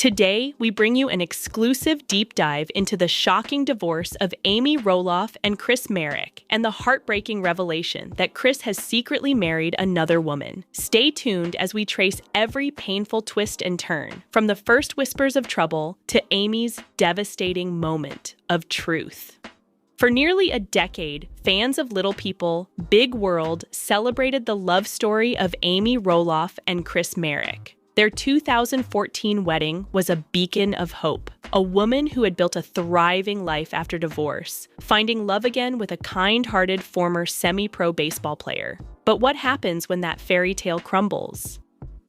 Today, we bring you an exclusive deep dive into the shocking divorce of Amy Roloff and Chris Marek and the heartbreaking revelation that Chris has secretly married another woman. Stay tuned as we trace every painful twist and turn, from the first whispers of trouble to Amy's devastating moment of truth. For nearly a decade, fans of Little People, Big World celebrated the love story of Amy Roloff and Chris Marek. Their 2014 wedding was a beacon of hope, a woman who had built a thriving life after divorce, finding love again with a kind-hearted former semi-pro baseball player. But what happens when that fairy tale crumbles?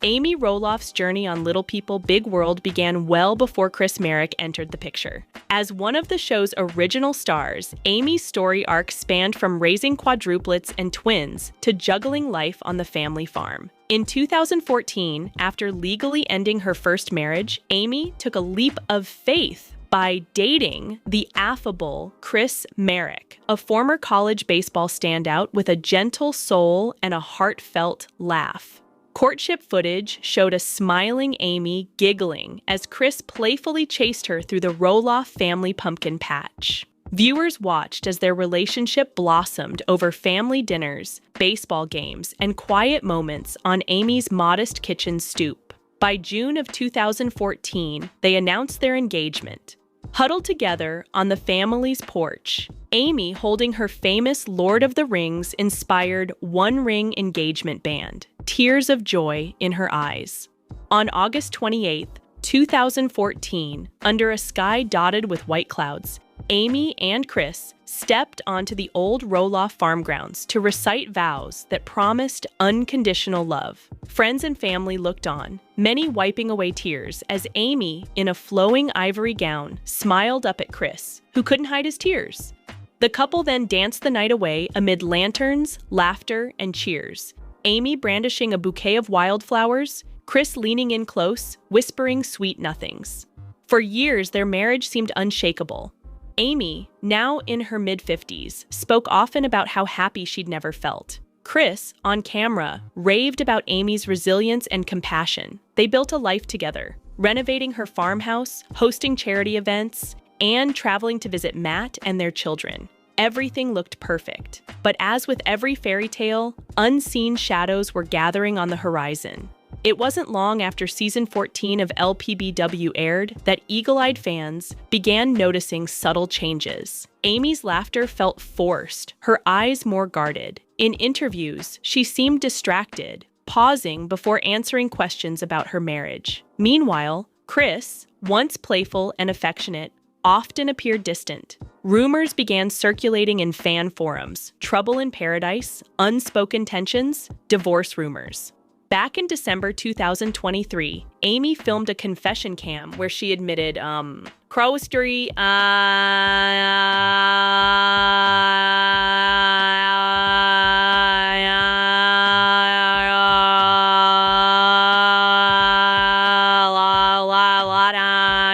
Amy Roloff's journey on Little People, Big World began well before Chris Marek entered the picture. As one of the show's original stars, Amy's story arc spanned from raising quadruplets and twins to juggling life on the family farm. In 2014, after legally ending her first marriage, Amy took a leap of faith by dating the affable Chris Marek, a former college baseball standout with a gentle soul and a heartfelt laugh. Courtship footage showed a smiling Amy giggling as Chris playfully chased her through the Roloff family pumpkin patch. Viewers watched as their relationship blossomed over family dinners, baseball games, and quiet moments on Amy's modest kitchen stoop. By June of 2014, they announced their engagement. Huddled together on the family's porch, Amy holding her famous Lord of the Rings-inspired one-ring engagement band, tears of joy in her eyes. On August 28, 2014, under a sky dotted with white clouds, Amy and Chris stepped onto the old Roloff farm grounds to recite vows that promised unconditional love. Friends and family looked on, many wiping away tears as Amy, in a flowing ivory gown, smiled up at Chris, who couldn't hide his tears. The couple then danced the night away amid lanterns, laughter, and cheers. Amy brandishing a bouquet of wildflowers, Chris leaning in close, whispering sweet nothings. For years, their marriage seemed unshakable. Amy, now in her mid-50s, spoke often about how happy she'd never felt. Chris, on camera, raved about Amy's resilience and compassion. They built a life together, renovating her farmhouse, hosting charity events, and traveling to visit Matt and their children. Everything looked perfect. But as with every fairy tale, unseen shadows were gathering on the horizon. It wasn't long after season 14 of Lpbw aired that eagle-eyed fans began noticing subtle changes. Amy's laughter felt forced, her eyes more guarded. In interviews, she seemed distracted, pausing before answering questions about her marriage. Meanwhile, Chris, once playful and affectionate, often appeared distant. Rumors began circulating in fan forums: trouble in paradise, unspoken tensions, divorce rumors. Back in December 2023, Amy filmed a confession cam where she admitted, crowery,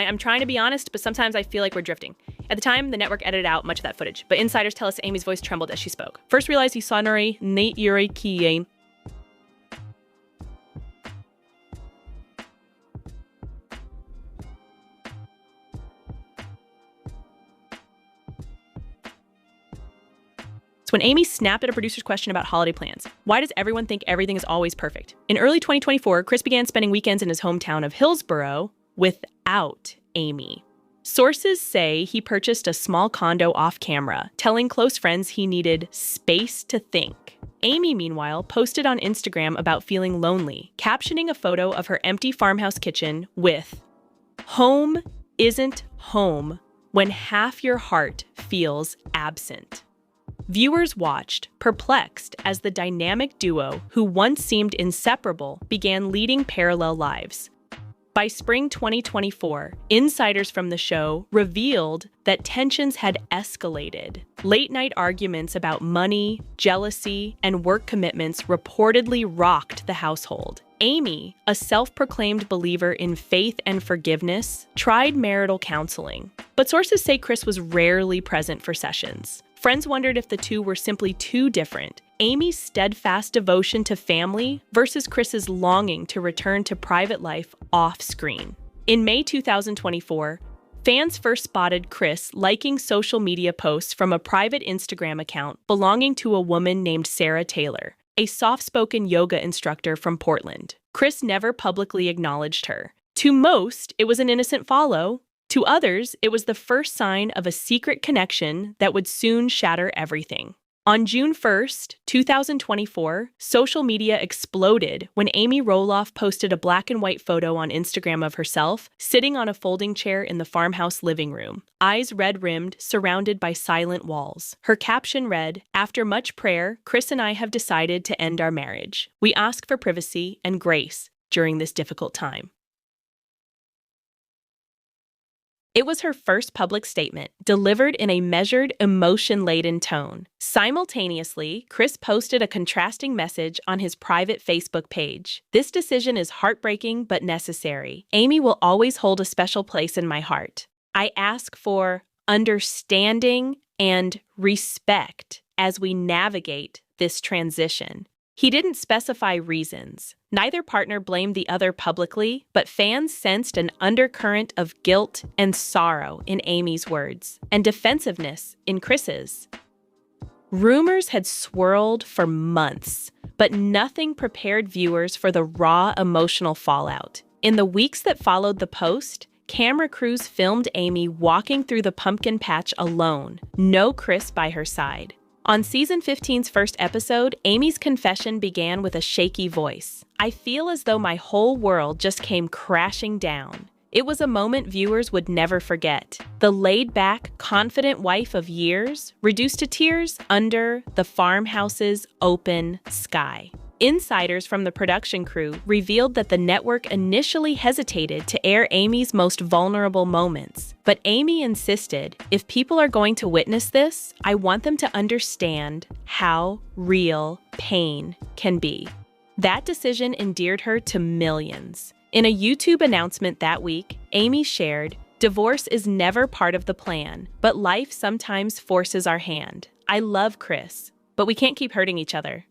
I'm trying to be honest, but sometimes I feel like we're drifting. At the time, the network edited out much of that footage, but insiders tell us Amy's voice trembled as she spoke. First realized he sonore Nate Yuri Kie. It's when Amy snapped at a producer's question about holiday plans. Why does everyone think everything is always perfect? In early 2024, Chris began spending weekends in his hometown of Hillsborough without Amy. Sources say he purchased a small condo off camera, telling close friends he needed space to think. Amy, meanwhile, posted on Instagram about feeling lonely, captioning a photo of her empty farmhouse kitchen with, "Home isn't home when half your heart feels absent." Viewers watched, perplexed, as the dynamic duo, who once seemed inseparable, began leading parallel lives. By spring 2024, insiders from the show revealed that tensions had escalated. Late-night arguments about money, jealousy, and work commitments reportedly rocked the household. Amy, a self-proclaimed believer in faith and forgiveness, tried marital counseling, but sources say Chris was rarely present for sessions. Friends wondered if the two were simply too different. Amy's steadfast devotion to family versus Chris's longing to return to private life off-screen. In May 2024, fans first spotted Chris liking social media posts from a private Instagram account belonging to a woman named Sarah Taylor, a soft-spoken yoga instructor from Portland. Chris never publicly acknowledged her. To most, it was an innocent follow. To others, it was the first sign of a secret connection that would soon shatter everything. On June 1st, 2024, social media exploded when Amy Roloff posted a black and white photo on Instagram of herself sitting on a folding chair in the farmhouse living room, eyes red-rimmed, surrounded by silent walls. Her caption read, "After much prayer, Chris and I have decided to end our marriage. We ask for privacy and grace during this difficult time." It was her first public statement, delivered in a measured, emotion-laden tone. Simultaneously, Chris posted a contrasting message on his private Facebook page. "This decision is heartbreaking but necessary. Amy will always hold a special place in my heart. I ask for understanding and respect as we navigate this transition." He didn't specify reasons. Neither partner blamed the other publicly, but fans sensed an undercurrent of guilt and sorrow in Amy's words, and defensiveness in Chris's. Rumors had swirled for months, but nothing prepared viewers for the raw emotional fallout. In the weeks that followed the post, camera crews filmed Amy walking through the pumpkin patch alone, no Chris by her side. On Season 15's first episode, Amy's confession began with a shaky voice. "I feel as though my whole world just came crashing down." It was a moment viewers would never forget. The laid-back, confident wife of years, reduced to tears under the farmhouse's open sky. Insiders from the production crew revealed that the network initially hesitated to air Amy's most vulnerable moments. But Amy insisted, "If people are going to witness this, I want them to understand how real pain can be." That decision endeared her to millions. In a YouTube announcement that week, Amy shared, "Divorce is never part of the plan, but life sometimes forces our hand. I love Chris, but we can't keep hurting each other."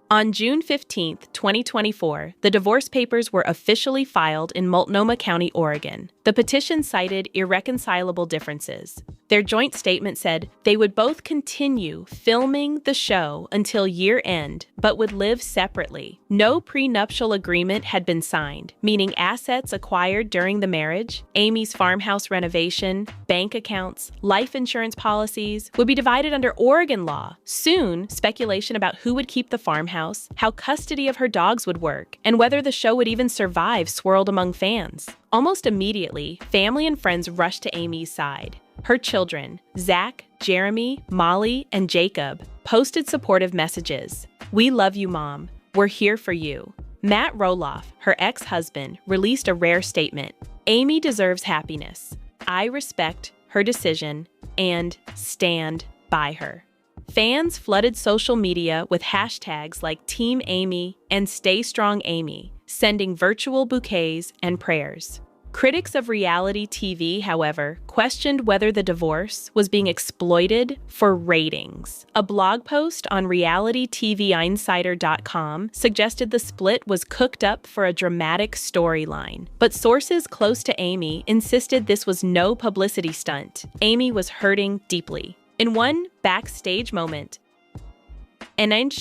On June 15, 2024, the divorce papers were officially filed in Multnomah County, Oregon. The petition cited irreconcilable differences. Their joint statement said they would both continue filming the show until year-end, but would live separately. No prenuptial agreement had been signed, meaning assets acquired during the marriage, Amy's farmhouse renovation, bank accounts, life insurance policies, would be divided under Oregon law. Soon, speculation about who would keep the farmhouse, how custody of her dogs would work, and whether the show would even survive swirled among fans. Almost immediately, family and friends rushed to Amy's side. Her children, Zach, Jeremy, Molly, and Jacob, posted supportive messages. "We love you, Mom. We're here for you." Matt Roloff, her ex-husband, released a rare statement. "Amy deserves happiness. I respect her decision and stand by her." Fans flooded social media with hashtags like Team Amy and Stay Strong Amy, sending virtual bouquets and prayers. Critics of reality TV, however, questioned whether the divorce was being exploited for ratings. A blog post on realitytvinsider.com suggested the split was cooked up for a dramatic storyline. But sources close to Amy insisted this was no publicity stunt. Amy was hurting deeply. In one backstage moment, named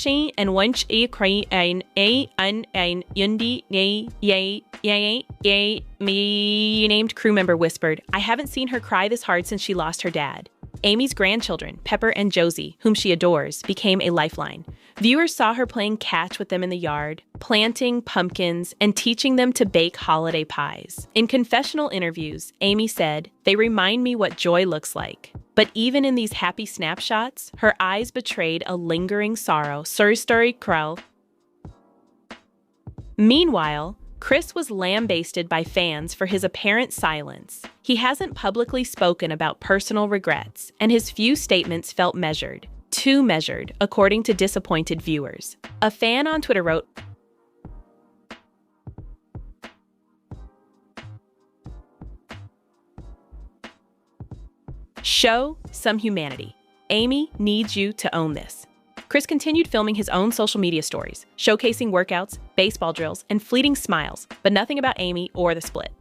crew member whispered, "I haven't seen her cry this hard since she lost her dad." Amy's grandchildren, Pepper and Josie, whom she adores, became a lifeline. Viewers saw her playing catch with them in the yard, planting pumpkins, and teaching them to bake holiday pies. In confessional interviews, Amy said, "They remind me what joy looks like." But even in these happy snapshots, her eyes betrayed a lingering sorrow. Meanwhile, Chris was lambasted by fans for his apparent silence. He hasn't publicly spoken about personal regrets, and his few statements felt measured. Too measured, according to disappointed viewers. A fan on Twitter wrote, "Show some humanity. Amy needs you to own this." Chris continued filming his own social media stories, showcasing workouts, baseball drills, and fleeting smiles, but nothing about Amy or the split.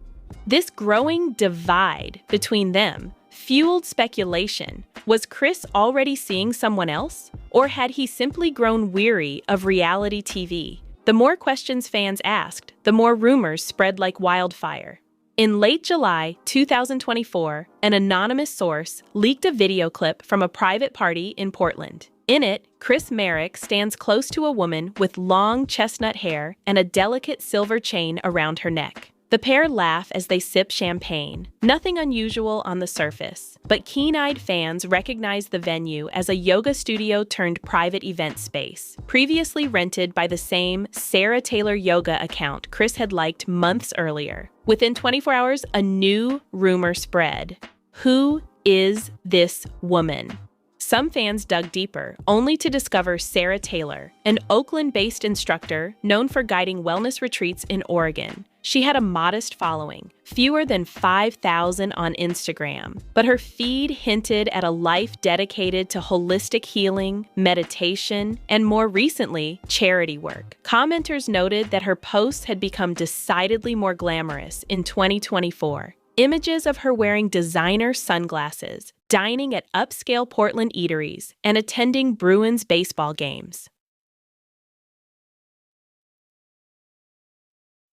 This growing divide between them fueled speculation. Was Chris already seeing someone else? Or had he simply grown weary of reality TV? The more questions fans asked, the more rumors spread like wildfire. In late July 2024, an anonymous source leaked a video clip from a private party in Portland. In it, Chris Marek stands close to a woman with long chestnut hair and a delicate silver chain around her neck. The pair laugh as they sip champagne. Nothing unusual on the surface, but keen-eyed fans recognize the venue as a yoga studio turned private event space, previously rented by the same Sarah Taylor yoga account Chris had liked months earlier. Within 24 hours, a new rumor spread. Who is this woman? Some fans dug deeper, only to discover Sarah Taylor, an Oakland-based instructor known for guiding wellness retreats in Oregon. She had a modest following, fewer than 5,000 on Instagram, but her feed hinted at a life dedicated to holistic healing, meditation, and more recently, charity work. Commenters noted that her posts had become decidedly more glamorous in 2024. Images of her wearing designer sunglasses, dining at upscale Portland eateries, and attending Bruins baseball games.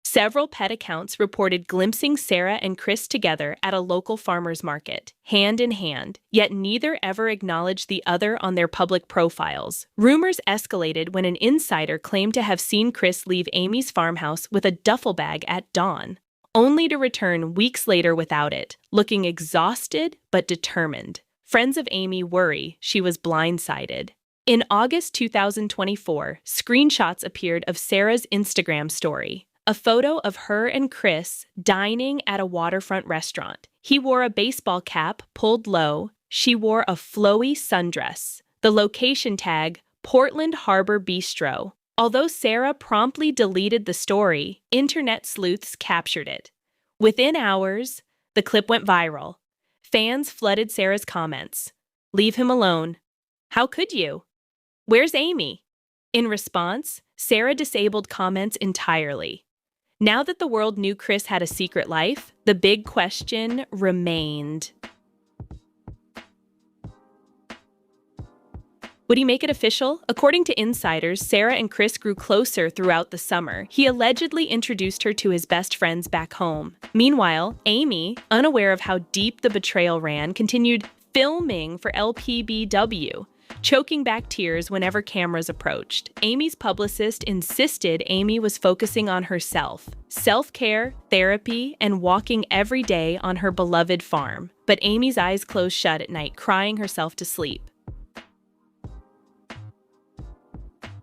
Several pet accounts reported glimpsing Sarah and Chris together at a local farmer's market, hand in hand, yet neither ever acknowledged the other on their public profiles. Rumors escalated when an insider claimed to have seen Chris leave Amy's farmhouse with a duffel bag at dawn, only to return weeks later without it, looking exhausted but determined. Friends of Amy worry she was blindsided. In August 2024, screenshots appeared of Sarah's Instagram story, a photo of her and Chris dining at a waterfront restaurant. He wore a baseball cap pulled low. She wore a flowy sundress. The location tag, Portland Harbor Bistro. Although Sarah promptly deleted the story, internet sleuths captured it. Within hours, the clip went viral. Fans flooded Sarah's comments. "Leave him alone. How could you? Where's Amy?" In response, Sarah disabled comments entirely. Now that the world knew Chris had a secret life, the big question remained. Would he make it official? According to insiders, Sarah and Chris grew closer throughout the summer. He allegedly introduced her to his best friends back home. Meanwhile, Amy, unaware of how deep the betrayal ran, continued filming for Lpbw, choking back tears whenever cameras approached. Amy's publicist insisted Amy was focusing on herself, self-care, therapy, and walking every day on her beloved farm. But Amy's eyes closed shut at night, crying herself to sleep.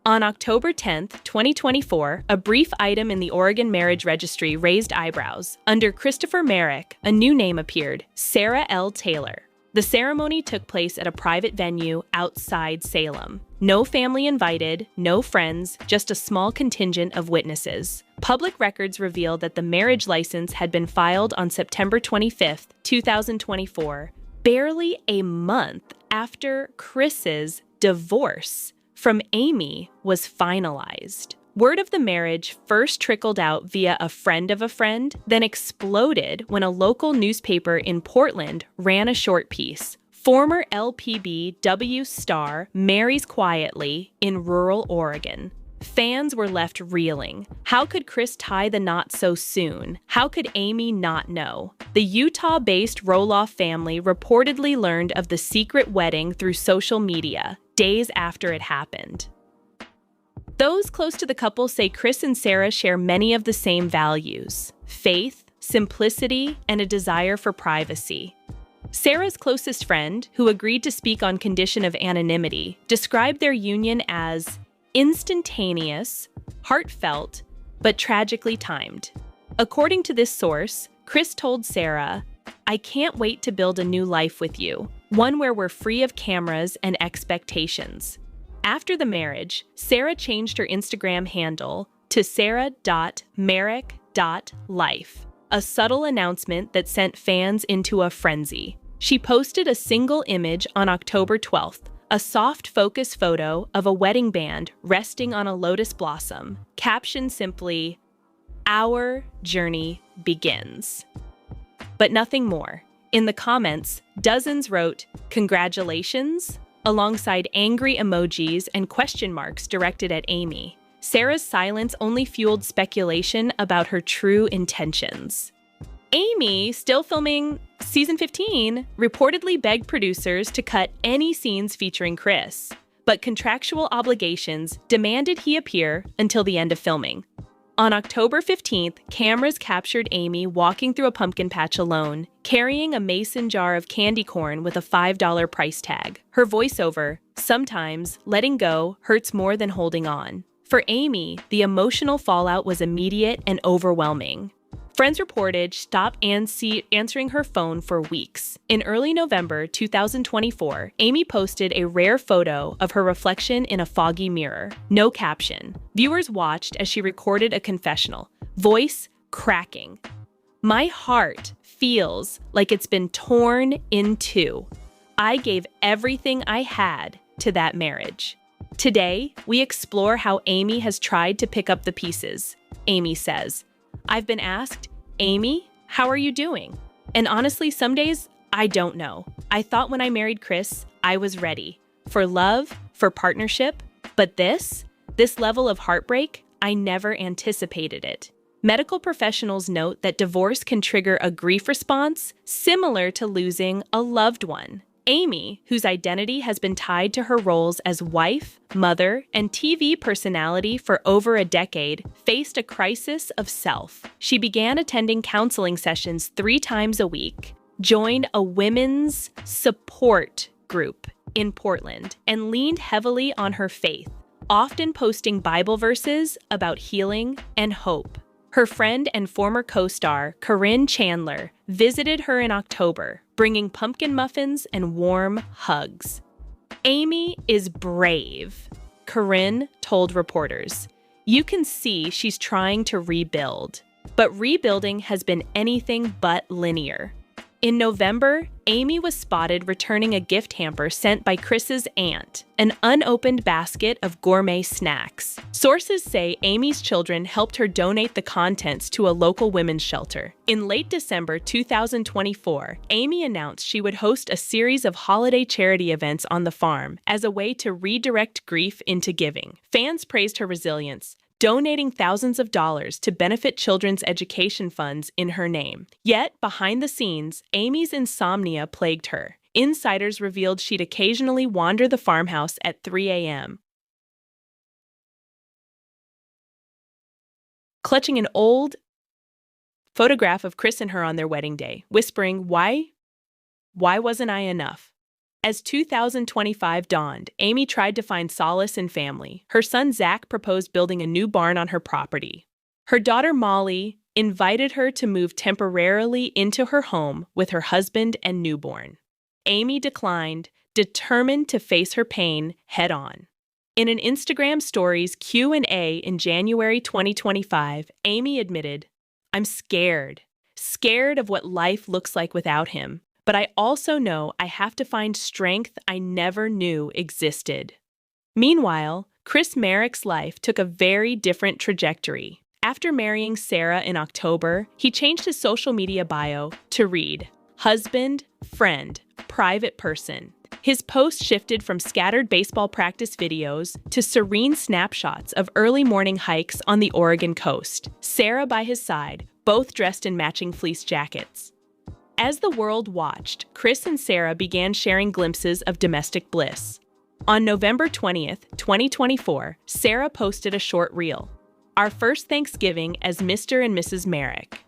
On October 10, 2024, a brief item in the Oregon Marriage Registry raised eyebrows. Under Christopher Marek, a new name appeared, Sarah L. Taylor. The ceremony took place at a private venue outside Salem. No family invited, no friends, just a small contingent of witnesses. Public records revealed that the marriage license had been filed on September 25, 2024, barely a month after Chris's divorce from Amy was finalized. Word of the marriage first trickled out via a friend of a friend, then exploded when a local newspaper in Portland ran a short piece. Former Lpbw star marries quietly in rural Oregon. Fans were left reeling. How could Chris tie the knot so soon? How could Amy not know? The Utah-based Roloff family reportedly learned of the secret wedding through social media, days after it happened. Those close to the couple say Chris and Sarah share many of the same values: faith, simplicity, and a desire for privacy. Sarah's closest friend, who agreed to speak on condition of anonymity, described their union as instantaneous, heartfelt, but tragically timed. According to this source, Chris told Sarah, "I can't wait to build a new life with you, one where we're free of cameras and expectations." After the marriage, Sarah changed her Instagram handle to sarah.marek.life, a subtle announcement that sent fans into a frenzy. She posted a single image on October 12th, a soft focus photo of a wedding band resting on a lotus blossom, captioned simply, Our journey begins. But nothing more. In the comments, dozens wrote, "Congratulations," alongside angry emojis and question marks directed at Amy. Sarah's silence only fueled speculation about her true intentions. Amy, still filming season 15, reportedly begged producers to cut any scenes featuring Chris, but contractual obligations demanded he appear until the end of filming. On October 15th, cameras captured Amy walking through a pumpkin patch alone, carrying a mason jar of candy corn with a $5 price tag. Her voiceover, "Sometimes letting go hurts more than holding on." For Amy, the emotional fallout was immediate and overwhelming. Friends reported she stopped answering her phone for weeks. In early November 2024, Amy posted a rare photo of her reflection in a foggy mirror. No caption. Viewers watched as she recorded a confessional, voice cracking. "My heart feels like it's been torn in two. I gave everything I had to that marriage." Today, we explore how Amy has tried to pick up the pieces. Amy says, "I've been asked, 'Amy, how are you doing?' And honestly, some days, I don't know. I thought when I married Chris, I was ready. For love, for partnership. But this level of heartbreak, I never anticipated it." Medical professionals note that divorce can trigger a grief response similar to losing a loved one. Amy, whose identity has been tied to her roles as wife, mother, and TV personality for over a decade, faced a crisis of self. She began attending counseling sessions 3 times a week, joined a women's support group in Portland, and leaned heavily on her faith, often posting Bible verses about healing and hope. Her friend and former co-star, Corinne Chandler, visited her in October, bringing pumpkin muffins and warm hugs. "Amy is brave," Corinne told reporters. "You can see she's trying to rebuild." But rebuilding has been anything but linear. In November, Amy was spotted returning a gift hamper sent by Chris's aunt, an unopened basket of gourmet snacks. Sources say Amy's children helped her donate the contents to a local women's shelter. In late December 2024, Amy announced she would host a series of holiday charity events on the farm as a way to redirect grief into giving. Fans praised her resilience, donating thousands of dollars to benefit children's education funds in her name. Yet, behind the scenes, Amy's insomnia plagued her. Insiders revealed she'd occasionally wander the farmhouse at 3 a.m., clutching an old photograph of Chris and her on their wedding day, whispering, Why wasn't I enough?" As 2025 dawned, Amy tried to find solace in family. Her son Zach proposed building a new barn on her property. Her daughter Molly invited her to move temporarily into her home with her husband and newborn. Amy declined, determined to face her pain head-on. In an Instagram Stories Q&A in January 2025, Amy admitted, "I'm scared of what life looks like without him. But I also know I have to find strength I never knew existed." Meanwhile, Chris Marrick's life took a very different trajectory. After marrying Sarah in October, he changed his social media bio to read, "Husband, friend, private person." His post shifted from scattered baseball practice videos to serene snapshots of early morning hikes on the Oregon coast. Sarah by his side, both dressed in matching fleece jackets. As the world watched, Chris and Sarah began sharing glimpses of domestic bliss. On November 20th, 2024, Sarah posted a short reel, "Our first Thanksgiving as Mr. and Mrs. Marrick,"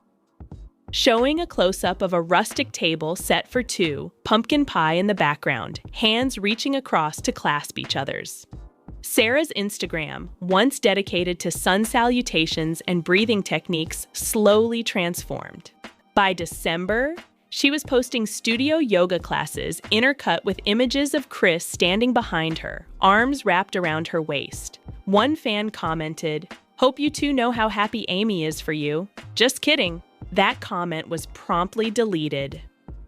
showing a close-up of a rustic table set for 2, pumpkin pie in the background, hands reaching across to clasp each other's. Sarah's Instagram, once dedicated to sun salutations and breathing techniques, slowly transformed. By December, she was posting studio yoga classes intercut with images of Chris standing behind her, arms wrapped around her waist. One fan commented, "Hope you two know how happy Amy is for you." Just kidding. That comment was promptly deleted.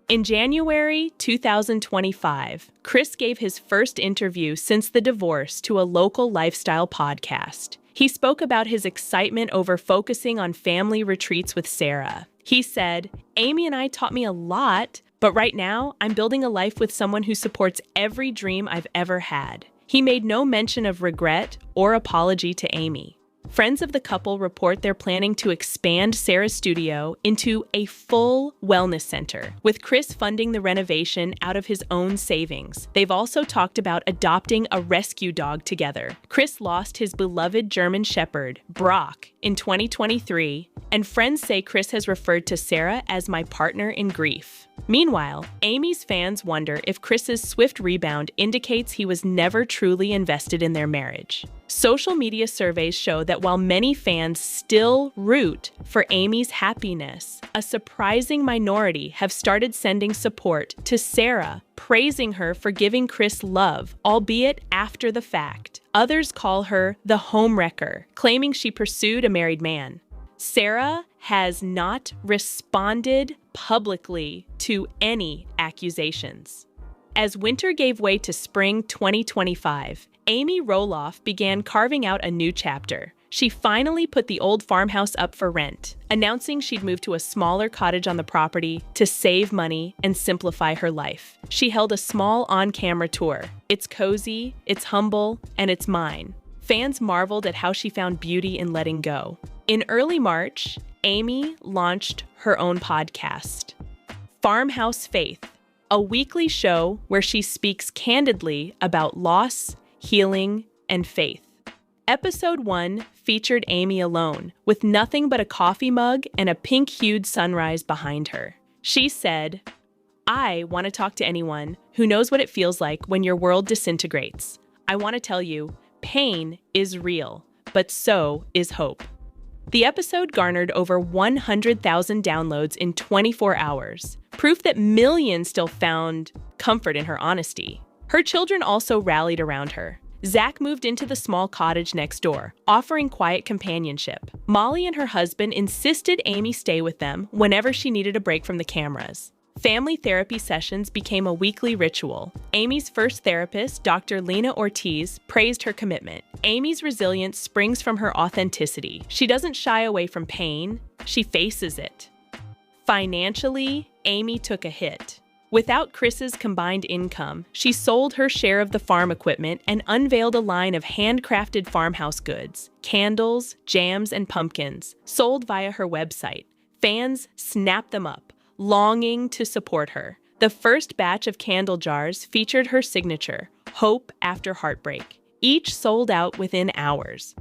In January 2025, Chris gave his first interview since the divorce to a local lifestyle podcast. He spoke about his excitement over focusing on family retreats with Sarah. He said, "Amy and I taught me a lot, but right now I'm building a life with someone who supports every dream I've ever had." He made no mention of regret or apology to Amy. Friends of the couple report they're planning to expand Sarah's studio into a full wellness center, with Chris funding the renovation out of his own savings. They've also talked about adopting a rescue dog together. Chris lost his beloved German Shepherd, Brock, in 2023, and friends say Chris has referred to Sarah as "my partner in grief." Meanwhile, Amy's fans wonder if Chris's swift rebound indicates he was never truly invested in their marriage. Social media surveys show that while many fans still root for Amy's happiness, a surprising minority have started sending support to Sarah, praising her for giving Chris love, albeit after the fact. Others call her the homewrecker, claiming she pursued a married man. Sarah has not responded publicly to any accusations. As winter gave way to spring 2025, Amy Roloff began carving out a new chapter. She finally put the old farmhouse up for rent, announcing she'd move to a smaller cottage on the property to save money and simplify her life. She held a small on-camera tour. It's cozy, it's humble, and it's mine. Fans marveled at how she found beauty in letting go. In early March, Amy launched her own podcast, Farmhouse Faith, a weekly show where she speaks candidly about loss, healing, and faith. Episode 1 featured Amy alone, with nothing but a coffee mug and a pink-hued sunrise behind her. She said, "I want to talk to anyone who knows what it feels like when your world disintegrates. I want to tell you, pain is real, but so is hope." The episode garnered over 100,000 downloads in 24 hours, proof that millions still found comfort in her honesty. Her children also rallied around her. Zach moved into the small cottage next door, offering quiet companionship. Molly and her husband insisted Amy stay with them whenever she needed a break from the cameras. Family therapy sessions became a weekly ritual. Amy's first therapist, Dr. Lena Ortiz, praised her commitment. Amy's resilience springs from her authenticity. She doesn't shy away from pain, she faces it. Financially, Amy took a hit. Without Chris's combined income, she sold her share of the farm equipment and unveiled a line of handcrafted farmhouse goods, candles, jams, and pumpkins, sold via her website. Fans snapped them up, longing to support her. The first batch of candle jars featured her signature, "Hope After Heartbreak." Each sold out within hours.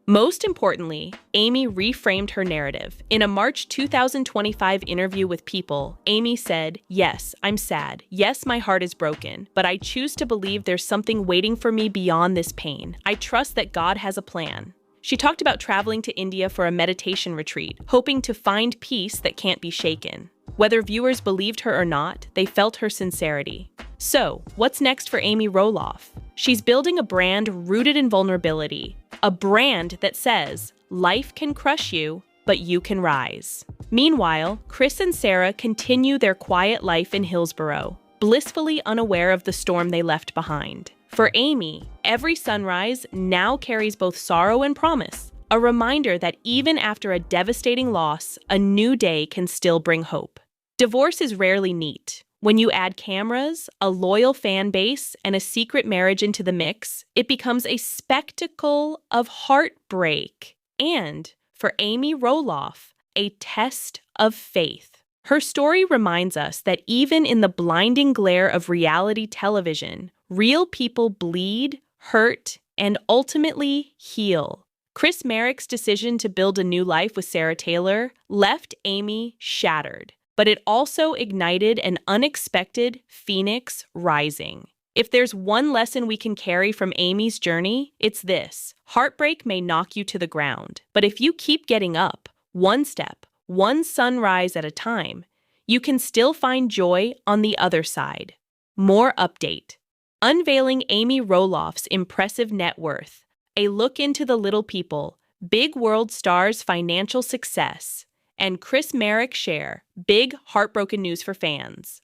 Most importantly, Amy reframed her narrative. In a March 2025 interview with People, Amy said, "Yes, I'm sad. Yes, my heart is broken. But I choose to believe there's something waiting for me beyond this pain. I trust that God has a plan." She talked about traveling to India for a meditation retreat, hoping to find peace that can't be shaken. Whether viewers believed her or not, they felt her sincerity. So, what's next for Amy Roloff? She's building a brand rooted in vulnerability, a brand that says, life can crush you, but you can rise. Meanwhile, Chris and Sarah continue their quiet life in Hillsborough, blissfully unaware of the storm they left behind. For Amy, every sunrise now carries both sorrow and promise, a reminder that even after a devastating loss, a new day can still bring hope. Divorce is rarely neat. When you add cameras, a loyal fan base, and a secret marriage into the mix, it becomes a spectacle of heartbreak. And, for Amy Roloff, a test of faith. Her story reminds us that even in the blinding glare of reality television, real people bleed, hurt, and ultimately heal. Chris Merrick's decision to build a new life with Sarah Taylor left Amy shattered, but it also ignited an unexpected phoenix rising. If there's one lesson we can carry from Amy's journey, it's this: heartbreak may knock you to the ground, but if you keep getting up, one step, one sunrise at a time, you can still find joy on the other side. More update. Unveiling Amy Roloff's impressive net worth, a look into the little people, big world stars' financial success, and Chris Merrick share big heartbroken news for fans.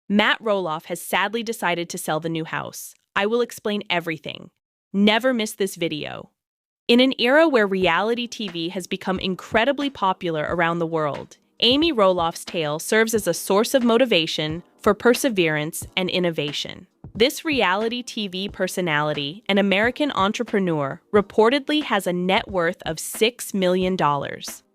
Matt Roloff has sadly decided to sell the new house. I will explain everything. Never miss this video. In an era where reality TV has become incredibly popular around the world, Amy Roloff's tale serves as a source of motivation for perseverance and innovation. This reality TV personality, an American entrepreneur, reportedly has a net worth of $6 million.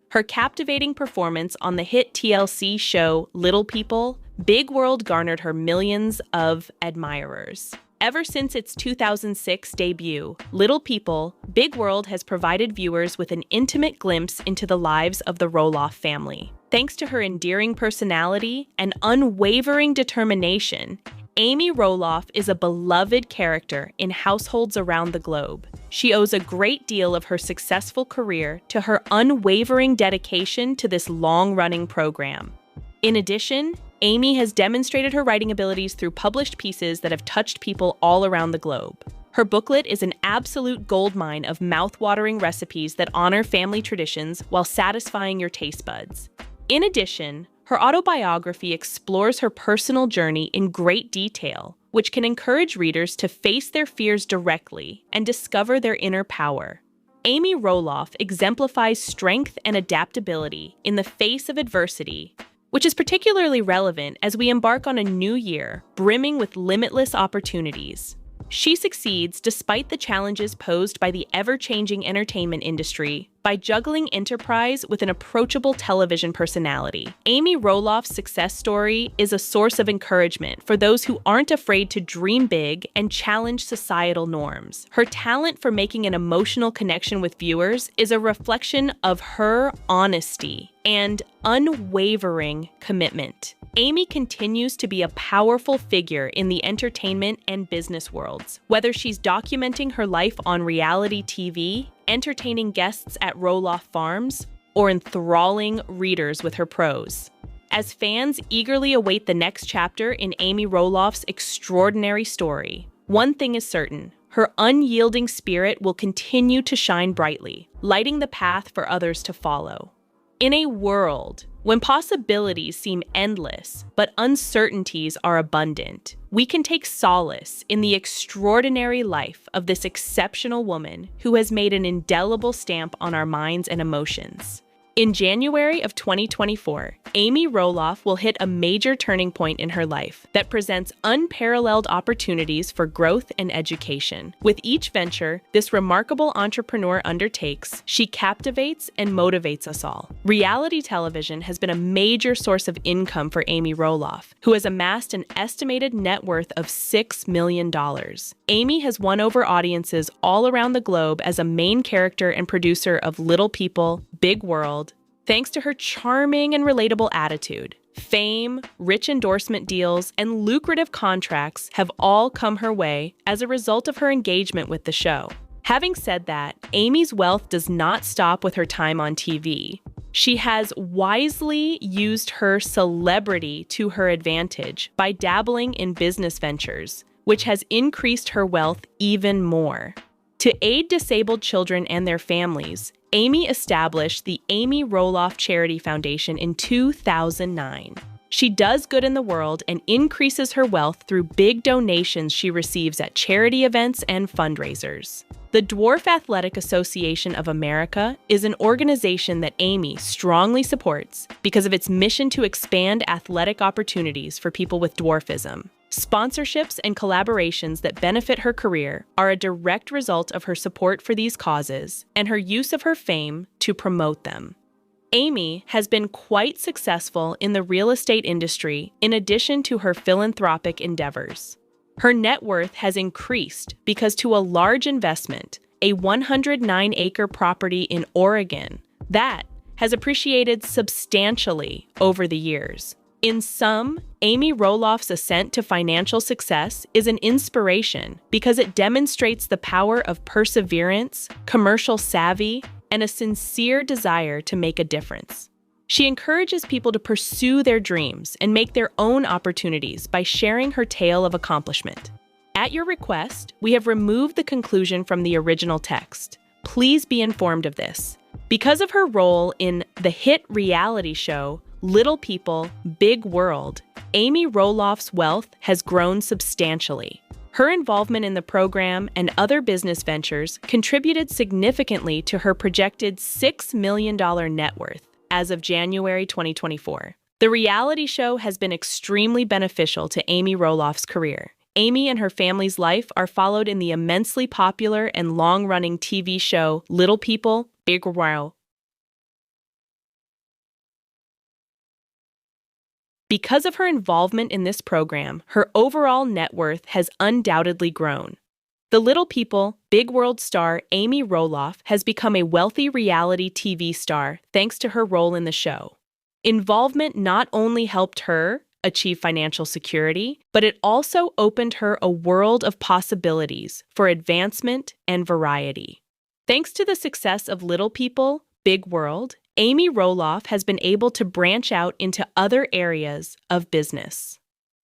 Her captivating performance on the hit TLC show Little People, Big World garnered her millions of admirers. Ever since its 2006 debut, Little People, Big World has provided viewers with an intimate glimpse into the lives of the Roloff family. Thanks to her endearing personality and unwavering determination, Amy Roloff is a beloved character in households around the globe. She owes a great deal of her successful career to her unwavering dedication to this long-running program. In addition, Amy has demonstrated her writing abilities through published pieces that have touched people all around the globe. Her booklet is an absolute goldmine of mouth-watering recipes that honor family traditions while satisfying your taste buds. In addition, her autobiography explores her personal journey in great detail, which can encourage readers to face their fears directly and discover their inner power. Amy Roloff exemplifies strength and adaptability in the face of adversity, which is particularly relevant as we embark on a new year brimming with limitless opportunities. She succeeds despite the challenges posed by the ever-changing entertainment industry by juggling enterprise with an approachable television personality. Amy Roloff's success story is a source of encouragement for those who aren't afraid to dream big and challenge societal norms. Her talent for making an emotional connection with viewers is a reflection of her honesty and unwavering commitment. Amy continues to be a powerful figure in the entertainment and business worlds, whether she's documenting her life on reality TV, entertaining guests at Roloff Farms, or enthralling readers with her prose. As fans eagerly await the next chapter in Amy Roloff's extraordinary story, one thing is certain: her unyielding spirit will continue to shine brightly, lighting the path for others to follow. In a world when possibilities seem endless, but uncertainties are abundant, we can take solace in the extraordinary life of this exceptional woman who has made an indelible stamp on our minds and emotions. In January of 2024, Amy Roloff will hit a major turning point in her life that presents unparalleled opportunities for growth and education. With each venture this remarkable entrepreneur undertakes, she captivates and motivates us all. Reality television has been a major source of income for Amy Roloff, who has amassed an estimated net worth of $6 million. Amy has won over audiences all around the globe as a main character and producer of Little People, Big World, thanks to her charming and relatable attitude. Fame, rich endorsement deals, and lucrative contracts have all come her way as a result of her engagement with the show. Having said that, Amy's wealth does not stop with her time on TV. She has wisely used her celebrity to her advantage by dabbling in business ventures, which has increased her wealth even more. To aid disabled children and their families, Amy established the Amy Roloff Charity Foundation in 2009. She does good in the world and increases her wealth through big donations she receives at charity events and fundraisers. The Dwarf Athletic Association of America is an organization that Amy strongly supports because of its mission to expand athletic opportunities for people with dwarfism. Sponsorships and collaborations that benefit her career are a direct result of her support for these causes and her use of her fame to promote them. Amy has been quite successful in the real estate industry in addition to her philanthropic endeavors. Her net worth has increased because to a large investment, a 109-acre property in Oregon, that has appreciated substantially over the years. In sum, Amy Roloff's ascent to financial success is an inspiration because it demonstrates the power of perseverance, commercial savvy, and a sincere desire to make a difference. She encourages people to pursue their dreams and make their own opportunities by sharing her tale of accomplishment. At your request, we have removed the conclusion from the original text. Please be informed of this. Because of her role in the hit reality show Little People, Big World, Amy Roloff's wealth has grown substantially. Her involvement in the program and other business ventures contributed significantly to her projected $6 million net worth as of January 2024. The reality show has been extremely beneficial to Amy Roloff's career. Amy and her family's life are followed in the immensely popular and long-running TV show Little People, Big World. Because of her involvement in this program, her overall net worth has undoubtedly grown. The Little People, Big World star Amy Roloff has become a wealthy reality TV star thanks to her role in the show. Involvement not only helped her achieve financial security, but it also opened her a world of possibilities for advancement and variety. Thanks to the success of Little People, Big World, Amy Roloff has been able to branch out into other areas of business.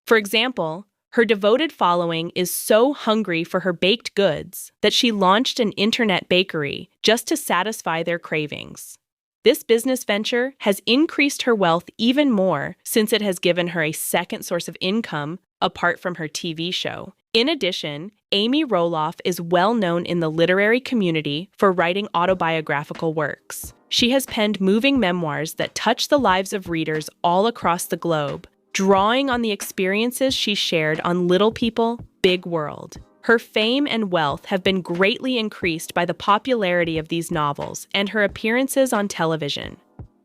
For example, her devoted following is so hungry for her baked goods that she launched an internet bakery just to satisfy their cravings. This business venture has increased her wealth even more since it has given her a second source of income apart from her TV show. In addition, Amy Roloff is well known in the literary community for writing autobiographical works. She has penned moving memoirs that touch the lives of readers all across the globe, drawing on the experiences she shared on Little People, Big World. Her fame and wealth have been greatly increased by the popularity of these novels and her appearances on television.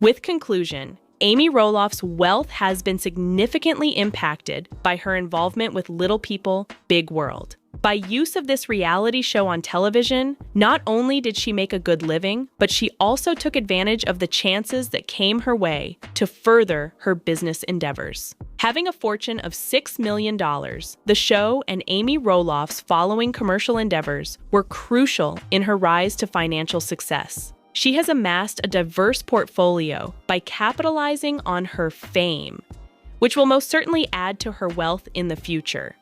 With conclusion, Amy Roloff's wealth has been significantly impacted by her involvement with Little People, Big World. By use of this reality show on television, not only did she make a good living, but she also took advantage of the chances that came her way to further her business endeavors. Having a fortune of $6 million, the show and Amy Roloff's following commercial endeavors were crucial in her rise to financial success. She has amassed a diverse portfolio by capitalizing on her fame, which will most certainly add to her wealth in the future.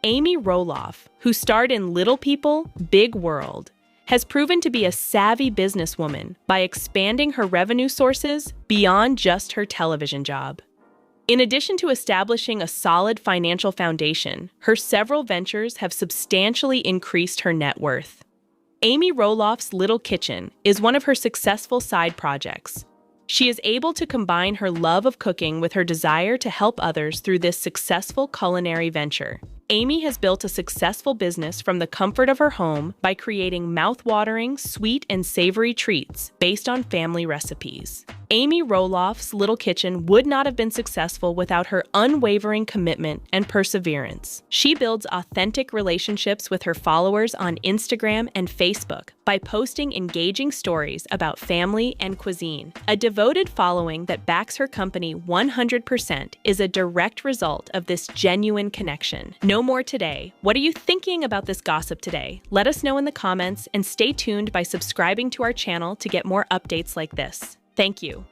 Amy Roloff, who starred in Little People, Big World, has proven to be a savvy businesswoman by expanding her revenue sources beyond just her television job. In addition to establishing a solid financial foundation, her several ventures have substantially increased her net worth. Amy Roloff's Little Kitchen is one of her successful side projects. She is able to combine her love of cooking with her desire to help others through this successful culinary venture. Amy has built a successful business from the comfort of her home by creating mouth-watering, sweet and savory treats based on family recipes. Amy Roloff's Little Kitchen would not have been successful without her unwavering commitment and perseverance. She builds authentic relationships with her followers on Instagram and Facebook by posting engaging stories about family and cuisine. A devoted following that backs her company 100% is a direct result of this genuine connection. No more today. What are you thinking about this gossip today? Let us know in the comments and stay tuned by subscribing to our channel to get more updates like this. Thank you.